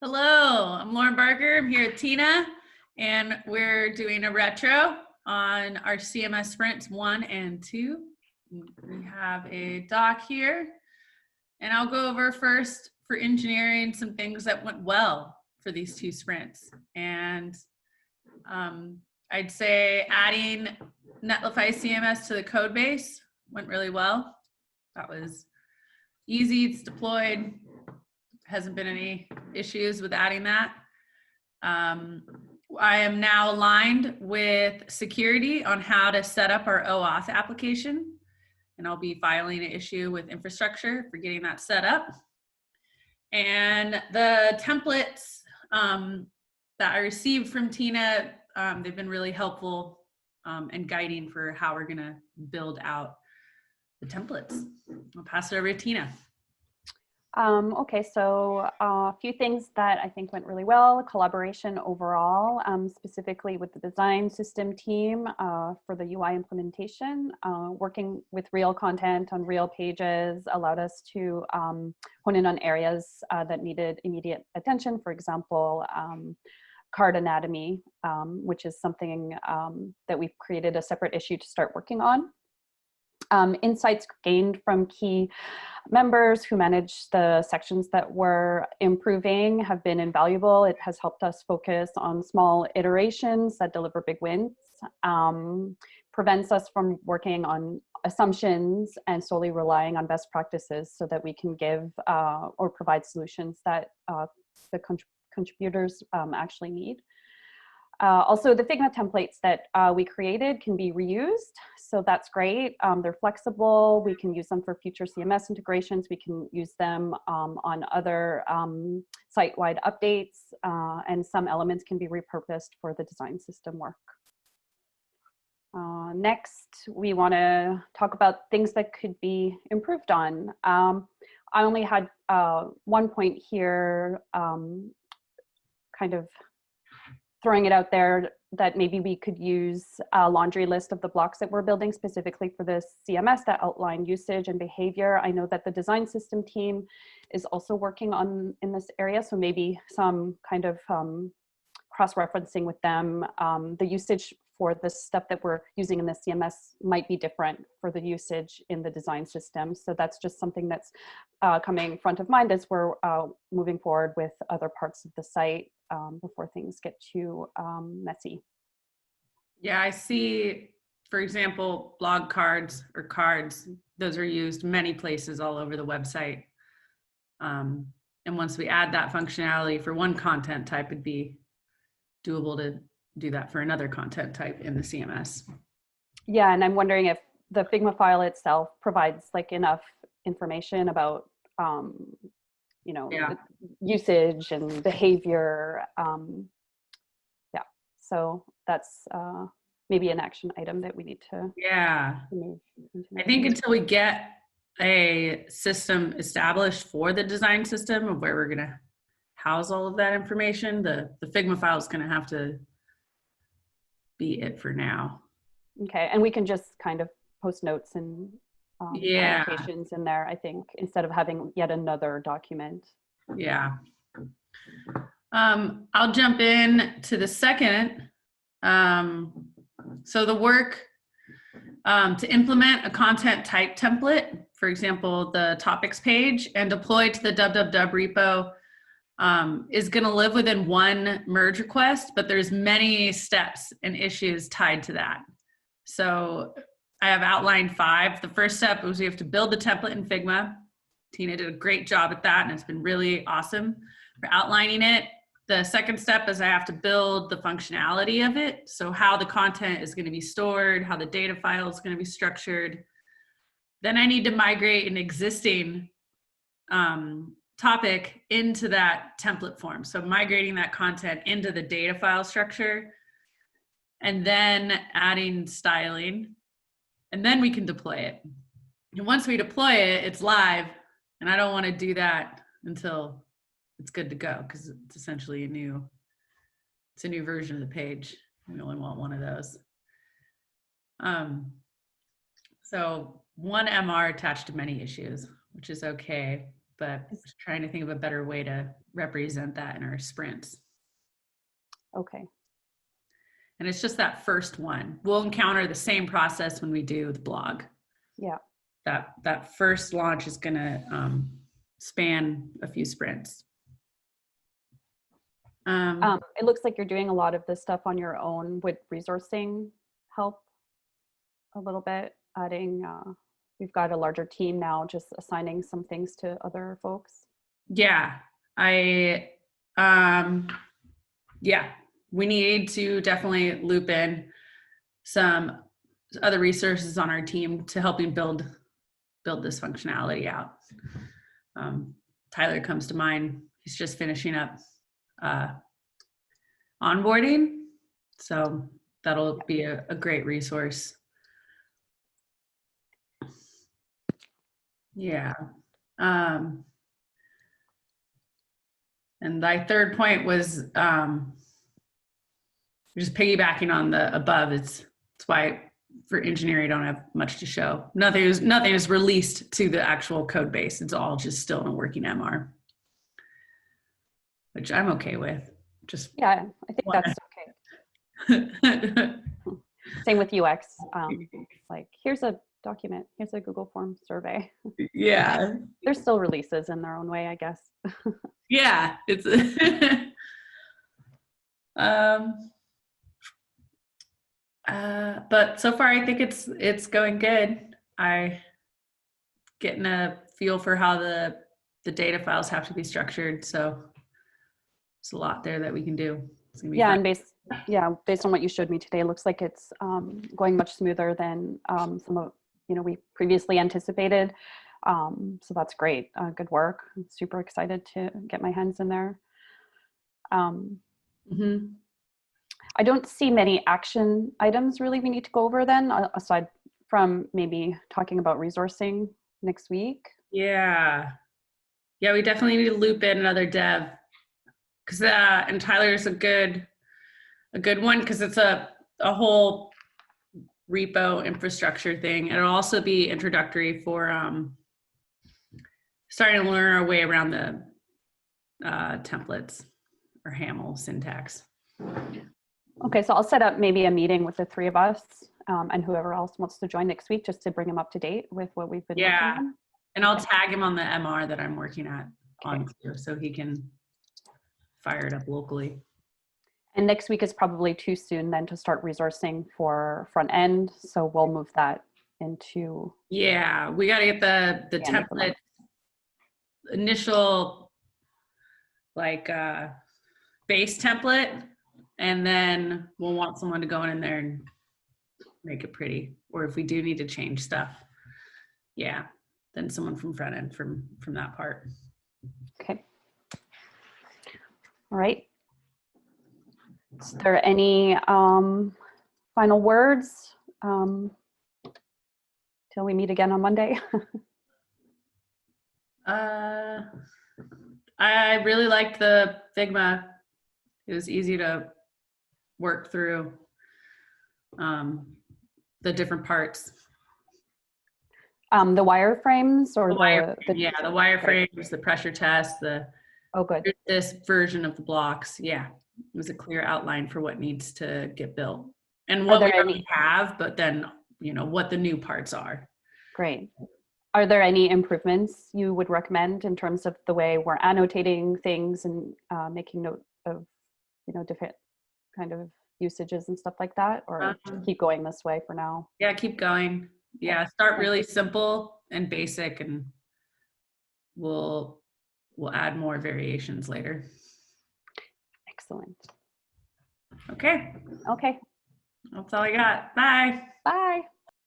Hello, I'm Lauren Barker. I'm here with Tina, and we're doing a retro on our CMS Sprints 1 and 2. We have a doc here, and I'll go over first for engineering some things that went well for these two sprints. And I'd say adding Netlify CMS to the code base went really well. That was easy, it's deployed. Hasn't been any issues with adding that. I am now aligned with security on how to set up our OAuth application, and I'll be filing an issue with infrastructure for getting that set up. And the templates that I received from Tina, they've been really helpful and guiding for how we're gonna build out the templates. I'll pass it over to Tina. Okay, so a few things that I think went really well. Collaboration overall, specifically with the design system team for the UI implementation. Working with real content on real pages allowed us to hone in on areas that needed immediate attention. For example, card anatomy, which is something that we've created a separate issue to start working on. Insights gained from key members who manage the sections that we're improving have been invaluable. It has helped us focus on small iterations that deliver big wins, prevents us from working on assumptions and solely relying on best practices so that we can give or provide solutions that the contributors actually need. Also, the Figma templates that we created can be reused, so that's great. They're flexible. We can use them for future CMS integrations. We can use them on other site-wide updates, and some elements can be repurposed for the design system work. Next, we want to talk about things that could be improved on. I only had one point here, kind of throwing it out there that maybe we could use a laundry list of the blocks that we're building specifically for the CMS that outline usage and behavior. I know that the design system team is also working on in this area, so maybe some kind of cross-referencing with them. The usage for the stuff that we're using in the CMS might be different for the usage in the design system. So that's just something that's coming front of mind as we're moving forward with other parts of the site before things get too messy. Yeah, I see, for example, blog cards or cards. Those are used many places all over the website. And once we add that functionality for one content type, it'd be doable to do that for another content type in the CMS. Yeah, and I'm wondering if the Figma file itself provides like enough information about you know, usage and behavior. Yeah, so that's maybe an action item that we need to move into. I think until we get a system established for the design system of where we're gonna house all of that information, the Figma file is gonna have to be it for now. Okay, and we can just kind of post notes and annotations in there, I think, instead of having yet another document. Yeah. I'll jump in to the second. So the work to implement a content type template, for example, the topics page, and deploy to the www repo is going to live within one merge request, but there's many steps and issues tied to that. So I have outlined 5. The first step was we have to build the template in Figma. Tina did a great job at that, and it's been really awesome for outlining it. The second step is I have to build the functionality of it. So how the content is going to be stored, how the data file is going to be structured. Then I need to migrate an existing topic into that template form. So migrating that content into the data file structure, and then adding styling, and then we can deploy it. And once we deploy it, it's live, and I don't want to do that until it's good to go, because it's essentially a new version of the page. We only want one of those. So one MR attached to many issues, which is okay. but just trying to think of a better way to represent that in our sprints. Okay. And it's just that first one. We'll encounter the same process when we do the blog. Yeah. That first launch is going to span a few sprints. It looks like you're doing a lot of this stuff on your own. Would resourcing help a little bit? Adding, we've got a larger team now, just assigning some things to other folks. Yeah, yeah, we need to definitely loop in some other resources on our team to help him build this functionality out. Tyler comes to mind. He's just finishing up onboarding, so that'll be a great resource. Yeah. And my third point was just piggybacking on the above. It's why for engineering, I don't have much to show. Nothing is released to the actual code base. It's all just still in a working MR, which I'm okay with. Just yeah, I think that's okay. Same with UX. Like, here's a document, here's a Google Form survey. Yeah. They're still releases in their own way, I guess. Yeah, it's but so far I think it's going good. I getting a feel for how the data files have to be structured, so there's a lot there that we can do. It's gonna be Yeah, fun. and based on what you showed me today, it looks like it's going much smoother than some of we previously anticipated. So that's great. Good work. I'm super excited to get my hands in there. I don't see many action items really we need to go over then, aside from maybe talking about resourcing next week. Yeah, we definitely need to loop in another dev, because and Tyler's a good one, because it's a whole repo infrastructure thing. It'll also be introductory for starting to learn our way around the templates or HAML syntax. Okay, so I'll set up maybe a meeting with the three of us and whoever else wants to join next week, just to bring them up to date with what we've been working on. And I'll tag him on the MR that I'm working on too, so he can fire it up locally. And next week is probably too soon then to start resourcing for front end, so we'll move that into. Yeah, we got to get the template initial, like base template, and then we'll want someone to go in there and make it pretty. Or if we do need to change stuff, yeah, then someone from front end from that part. Okay. All right. Is there any final words till we meet again on Monday? I really liked the Figma. It was easy to work through the different parts. The wireframes or the wireframes, the pressure test, oh, good. This version of the blocks. Yeah, it was a clear outline for what needs to get built and what we already have, but then what the new parts are. Great. Are there any improvements you would recommend in terms of the way we're annotating things and making note of different kind of usages and stuff like that, or keep going this way for now? Yeah, keep going. Yeah, start really simple and basic, and we'll add more variations later. Excellent. Okay. Okay. That's all I got. Bye. Bye.